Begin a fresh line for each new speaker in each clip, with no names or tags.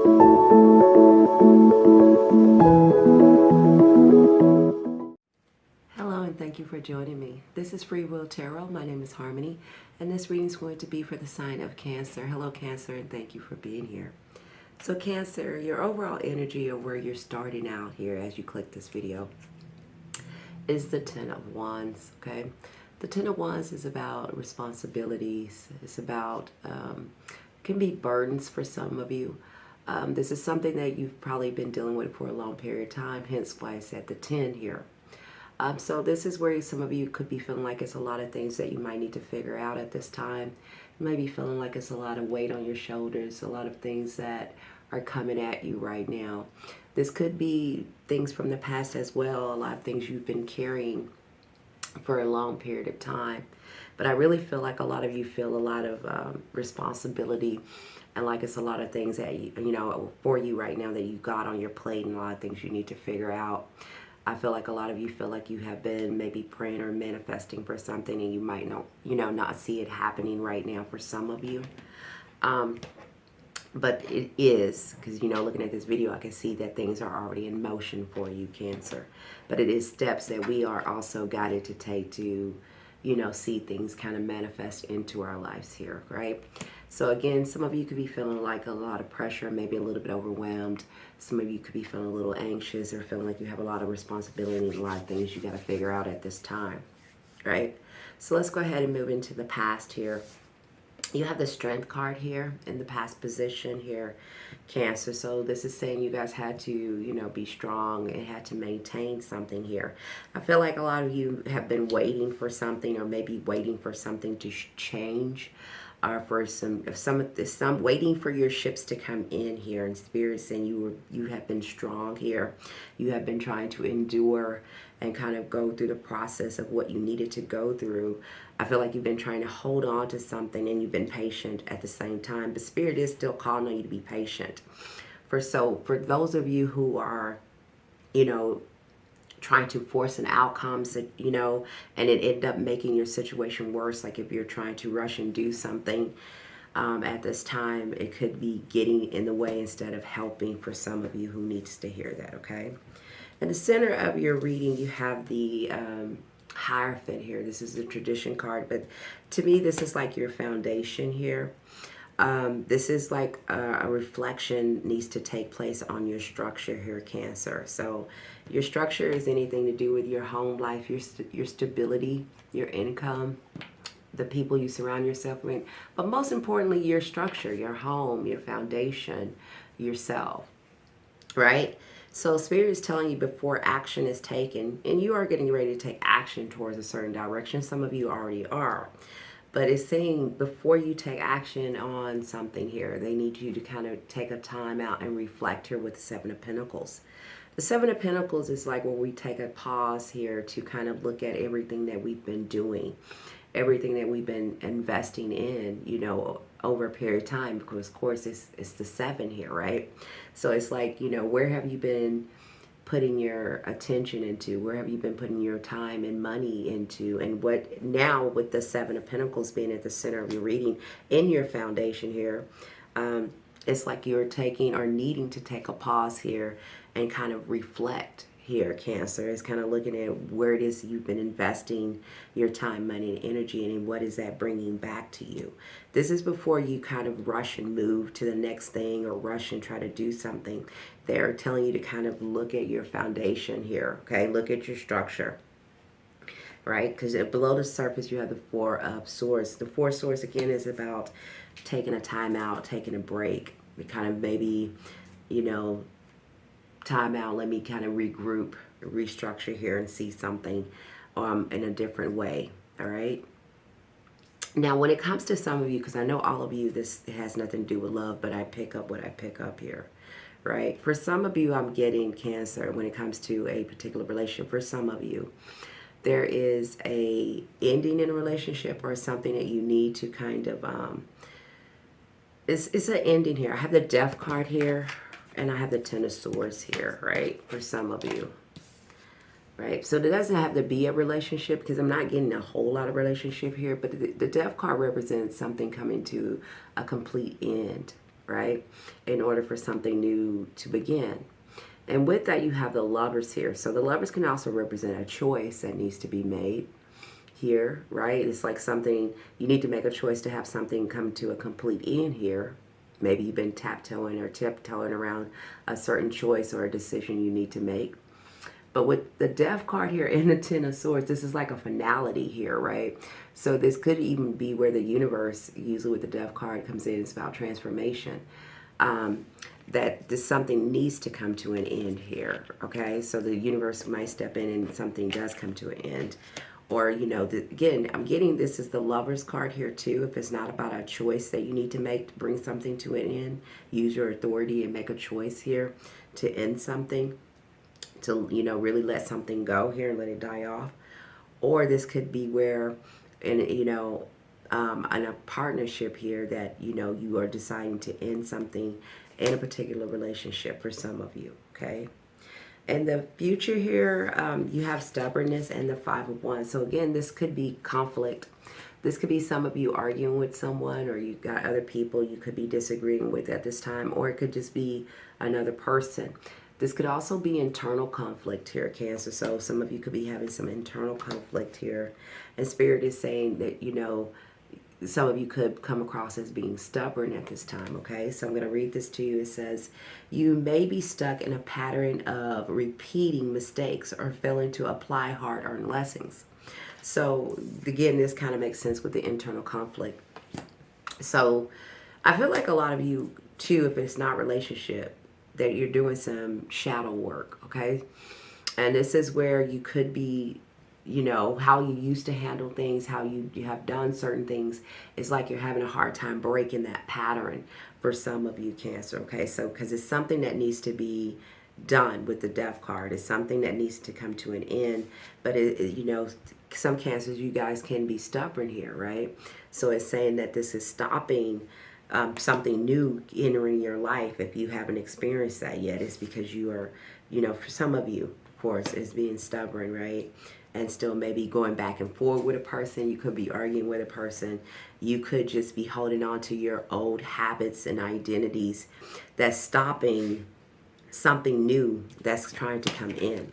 Hello and thank you for joining me. This is Free Will Tarot. My name is Harmony and this reading is going to be for the sign of Cancer. Hello Cancer, and thank you for being here. So Cancer, your overall energy of where you're starting out here as you click this video is the Ten of Wands, okay? The Ten of Wands is about responsibilities. It's about, can be burdens for some of you. This is something that you've probably been dealing with for a long period of time, hence why it's at the 10 here. So this is where some of you could be feeling like it's a lot of things that you might need to figure out at this time. You might be feeling like it's a lot of weight on your shoulders, a lot of things that are coming at you right now. This could be things from the past as well, a lot of things you've been carrying for a long period of time. But I really feel like a lot of you feel a lot of responsibility, and like it's a lot of things that, you know, for you right now that you got on your plate, and a lot of things you need to figure out. I feel like a lot of you feel like you have been maybe praying or manifesting for something, and you might not, not see it happening right now for some of you. But it is, because, looking at this video, I can see that things are already in motion for you, Cancer. But it is steps that we are also guided to take to, see things kind of manifest into our lives here, right? So again, some of you could be feeling like a lot of pressure, maybe a little bit overwhelmed. Some of you could be feeling a little anxious or feeling like you have a lot of responsibility and a lot of things you got to figure out at this time, right? So let's go ahead and move into the past here. You have the Strength card here in the past position here, Cancer. So this is saying you guys had to, be strong and had to maintain something here. I feel like a lot of you have been waiting for something, or maybe waiting for something to change, or for some waiting for your ships to come in here. And Spirit saying you have been strong here. You have been trying to endure and kind of go through the process of what you needed to go through. I feel like you've been trying to hold on to something, and you've been patient at the same time. But Spirit is still calling on you to be patient. For those of you who are, trying to force an outcome, and it end up making your situation worse, like if you're trying to rush and do something at this time, it could be getting in the way instead of helping for some of you who needs to hear that, okay? In the center of your reading, you have the Hierophant here. This is the Tradition card, but to me, this is like your foundation here. This is like a reflection needs to take place on your structure here, Cancer. So your structure is anything to do with your home life, your stability, your income, the people you surround yourself with, but most importantly, your structure, your home, your foundation, yourself, right? So Spirit is telling you before action is taken, and you are getting ready to take action towards a certain direction. Some of you already are. But it's saying before you take action on something here, they need you to kind of take a time out and reflect here with the Seven of Pentacles. The Seven of Pentacles is like where we take a pause here to kind of look at everything that we've been doing, everything that we've been investing in, over a period of time, because of course it's the 7 here, right? So it's like, where have you been putting your attention into? Where have you been putting your time and money into? And what now with the Seven of Pentacles being at the center of your reading in your foundation here, it's like you're taking or needing to take a pause here and kind of reflect here, Cancer. It's kind of looking at where it is you've been investing your time, money, and energy, and what is that bringing back to you. This is before you kind of rush and move to the next thing, or rush and try to do something. They're telling you to kind of look at your foundation here, okay? Look at your structure, right? Because below the surface, you have the Four of Swords. The Four of Swords, again, is about taking a time out, taking a break. Kind of maybe, time out, let me kind of regroup, restructure here and see something in a different way, all right? Now, when it comes to some of you, because I know all of you, this has nothing to do with love, but I pick up what I pick up here, right? For some of you, I'm getting, Cancer, when it comes to a particular relationship. For some of you, there is a ending in a relationship, or something that you need to kind of, it's an ending here. I have the Death card here, and I have the Ten of Swords here, right? For some of you, right? So it doesn't have to be a relationship, because I'm not getting a whole lot of relationship here, but the Death card represents something coming to a complete end, right? In order for something new to begin. And with that, you have the Lovers here. So the Lovers can also represent a choice that needs to be made here, right? It's like something, you need to make a choice to have something come to a complete end here. Maybe you've been tiptoeing around a certain choice or a decision you need to make. But with the Death card here and the Ten of Swords, this is like a finality here, right? So this could even be where the universe, usually with the Death card comes in, it's about transformation. That this something needs to come to an end here, okay? So the universe might step in and something does come to an end. Or, you know, again, I'm getting this is the Lover's card here too. If it's not about a choice that you need to make to bring something to an end, use your authority and make a choice here to end something, to, you know, really let something go here and let it die off. Or this could be where, in, you know, in a partnership here that, you know, you are deciding to end something in a particular relationship for some of you, okay? And the future here, you have stubbornness and the Five of Wands. So again, this could be conflict. This could be some of you arguing with someone, or you've got other people you could be disagreeing with at this time, or it could just be another person. This could also be internal conflict here, Cancer. So some of you could be having some internal conflict here. And Spirit is saying that, you know, some of you could come across as being stubborn at this time, okay? So I'm going to read this to you. It says, you may be stuck in a pattern of repeating mistakes or failing to apply hard-earned lessons. So again, this kind of makes sense with the internal conflict. So I feel like a lot of you, too, if it's not relationship, that you're doing some shadow work, okay? And this is where you could be, you know, how you used to handle things, how you have done certain things. It's like you're having a hard time breaking that pattern for some of you, Cancer, okay? So, because it's something that needs to be done with the Death card. It's something that needs to come to an end. But, you know, some Cancers, you guys can be stubborn here, right? So it's saying that this is stopping something new entering your life. If you haven't experienced that yet, it's because you are, you know, for some of you, of course, is being stubborn, right? And still maybe going back and forth with a person. You could be arguing with a person. You could just be holding on to your old habits and identities that's stopping something new that's trying to come in.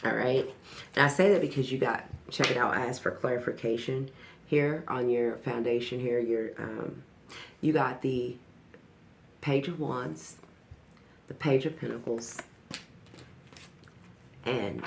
All right. And I say that because you got, check it out, ask for clarification here on your foundation here. You got the Page of Wands, the Page of Pentacles, and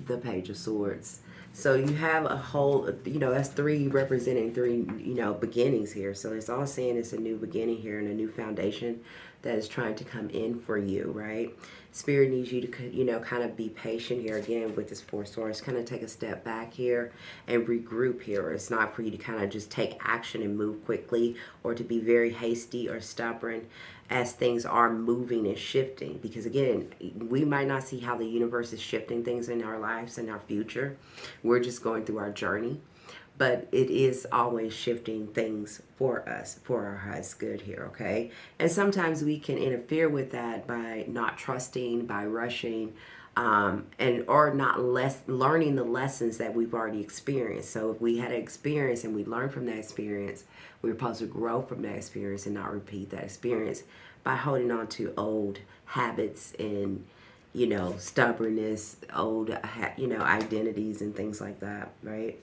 the Page of Swords. So you have a whole, you know, that's three representing three, you know, beginnings here. So it's all saying it's a new beginning here and a new foundation that is trying to come in for you, right? Spirit needs you to, you know, kind of be patient here again with this Four Swords. Kind of take a step back here and regroup here. It's not for you to kind of just take action and move quickly or to be very hasty or stubborn as things are moving and shifting. Because again, we might not see how the universe is shifting things in our lives and our future. We're just going through our journey. But it is always shifting things for us, for our highest good here, okay? And sometimes we can interfere with that by not trusting, by rushing, or not learning the lessons that we've already experienced. So if we had an experience and we learned from that experience, we're supposed to grow from that experience and not repeat that experience by holding on to old habits and, you know, stubbornness, old, you know, identities and things like that, right?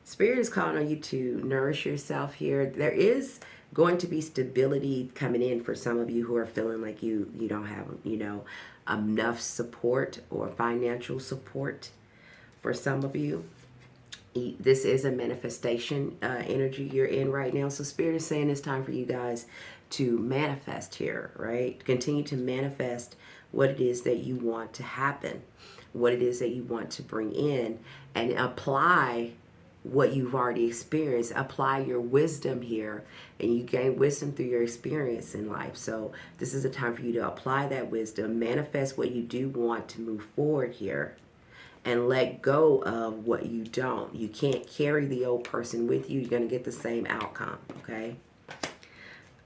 Spirit is calling on you to nourish yourself here. There is going to be stability coming in for some of you who are feeling like you don't have, you know, enough support or financial support. For some of you, this is a manifestation energy you're in right now. So Spirit is saying it's time for you guys to manifest here, right? Continue to manifest what it is that you want to happen, what it is that you want to bring in, and apply what you've already experienced. Apply your wisdom here, and you gain wisdom through your experience in life. So this is a time for you to apply that wisdom, manifest what you do want to move forward here, and let go of what you don't. You can't carry the old person with you. You're going to get the same outcome, okay?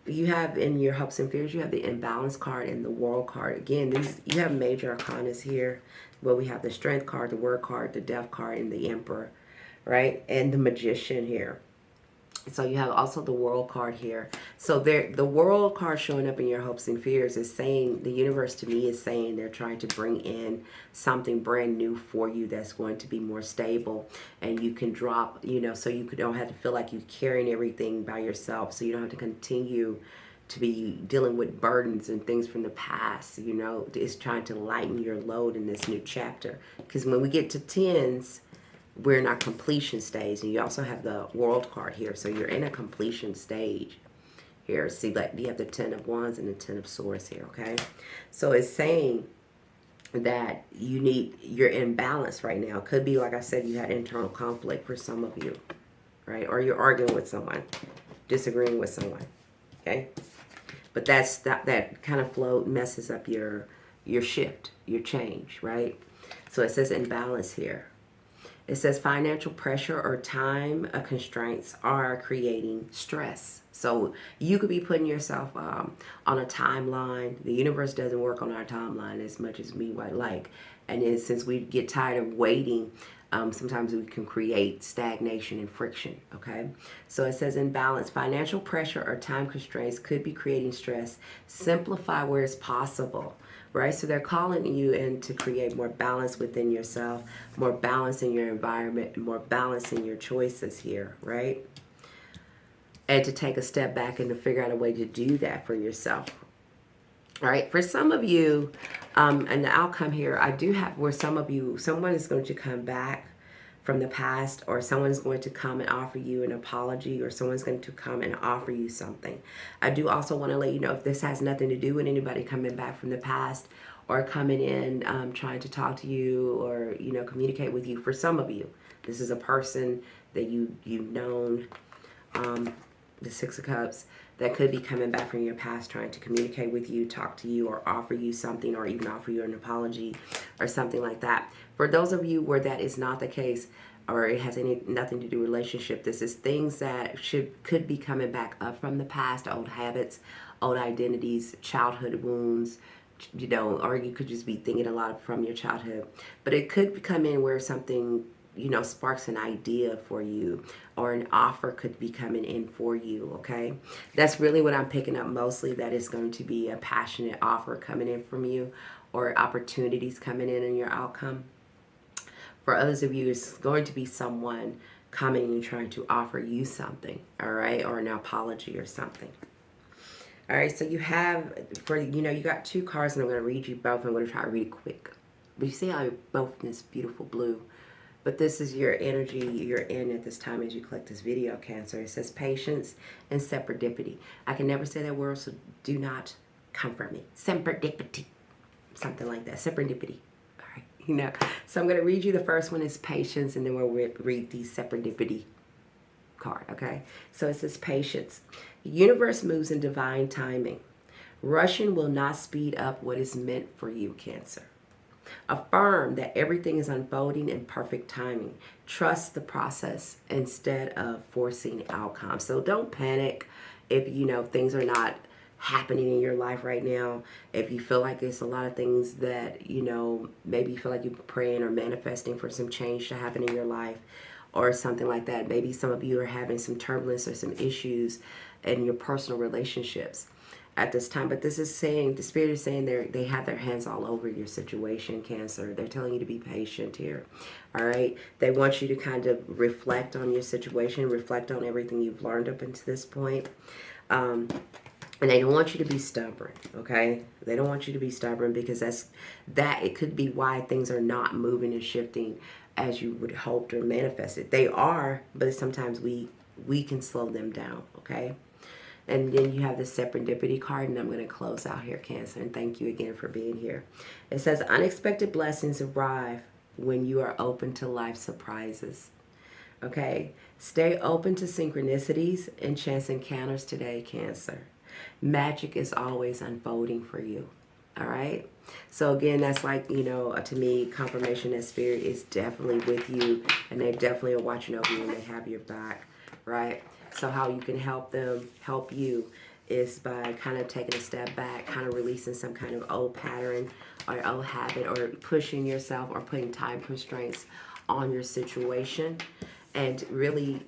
You have in your hopes and fears, you have the imbalance card and the world card. Again, you have major arcanas here. Well, we have the strength card, the word card, the death card, and the emperor, right? And the magician here. So you have also the world card here. So there, the world card showing up in your hopes and fears is saying, the universe to me is saying they're trying to bring in something brand new for you that's going to be more stable, and you can drop, so you don't have to feel like you're carrying everything by yourself. So you don't have to continue to be dealing with burdens and things from the past. It's trying to lighten your load in this new chapter. Because when we get to tens, we're in our completion stage, and you also have the world card here, so you're in a completion stage here. See, like, you have the 10 of wands and the 10 of swords here. Okay, so it's saying that you're in balance right now. It could be, like I said, you had internal conflict for some of you, right? Or you're arguing with someone, disagreeing with someone. Okay, but that kind of flow messes up your shift, your change, right? So it says imbalance here. It says financial pressure or time constraints are creating stress. So you could be putting yourself on a timeline. The universe doesn't work on our timeline as much as we might like. And then since we get tired of waiting, sometimes we can create stagnation and friction, okay? So it says imbalance, financial pressure or time constraints could be creating stress. Simplify where it's possible, right? So they're calling you in to create more balance within yourself, more balance in your environment, more balance in your choices here, right? And to take a step back and to figure out a way to do that for yourself. All right, for some of you, and the outcome here, I do have where some of you, someone is going to come back from the past, or someone's going to come and offer you an apology, or someone's going to come and offer you something. I do also want to let you know, if this has nothing to do with anybody coming back from the past or coming in trying to talk to you or, communicate with you, for some of you, this is a person that you've known, the Six of Cups, that could be coming back from your past trying to communicate with you, talk to you, or offer you something, or even offer you an apology or something like that. For those of you where that is not the case, or it has nothing to do with relationship, this is things that could be coming back up from the past, old habits, old identities, childhood wounds, or you could just be thinking a lot from your childhood. But it could come in where something sparks an idea for you, or an offer could be coming in for you, okay? That's really what I'm picking up mostly, that is going to be a passionate offer coming in from you, or opportunities coming in your outcome. For others of you, it's going to be someone coming and trying to offer you something, all right? Or an apology or something. All right, so you have, you got two cards, and I'm going to read you both. I'm going to try to read it quick. But you see how you're both in this beautiful blue. But this is your energy you're in at this time as you collect this video, Cancer. It says patience and serendipity. I can never say that word, so do not come for me. Serendipity. Something like that. Serendipity. All right. So I'm going to read you the first one is patience, and then we'll read the serendipity card, okay? So it says patience. The universe moves in divine timing. Rushing will not speed up what is meant for you, Cancer. Affirm that everything is unfolding in perfect timing. Trust the process instead of forcing outcomes. So don't panic if things are not happening in your life right now. If you feel like it's a lot of things that maybe you feel like you're praying or manifesting for some change to happen in your life, or something like that. Maybe some of you are having some turbulence or some issues in your personal relationships at this time. But this is saying, the Spirit is saying they have their hands all over your situation, Cancer. They're telling you to be patient here. All right. They want you to kind of reflect on your situation, reflect on everything you've learned up until this point. And they don't want you to be stubborn, okay? They don't want you to be stubborn, because it could be why things are not moving and shifting as you would hope or manifested. They are, but sometimes we can slow them down, okay? And then you have the serendipity card, and I'm going to close out here, Cancer, and thank you again for being here. It says, unexpected blessings arrive when you are open to life surprises. Okay? Stay open to synchronicities and chance encounters today, Cancer. Magic is always unfolding for you. All right? So again, that's like, to me, confirmation that Spirit is definitely with you, and they definitely are watching over you, and they have your back, right? So how you can help them help you is by kind of taking a step back, kind of releasing some kind of old pattern or old habit, or pushing yourself or putting time constraints on your situation, and really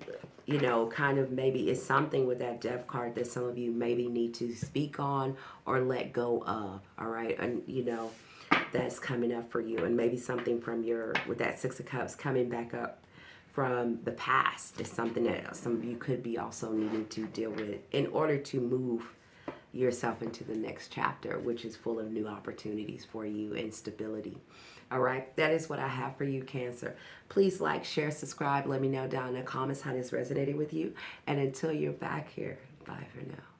you know, kind of maybe it's something with that death card that some of you maybe need to speak on or let go of. All right. And, you know, that's coming up for you. And maybe something from your, with that Six of Cups coming back up from the past is something that some of you could be also needing to deal with in order to move yourself into the next chapter, which is full of new opportunities for you and stability. All right, that is what I have for you, Cancer. Please like, share, subscribe. Let me know down in the comments how this resonated with you. And until you're back here, bye for now.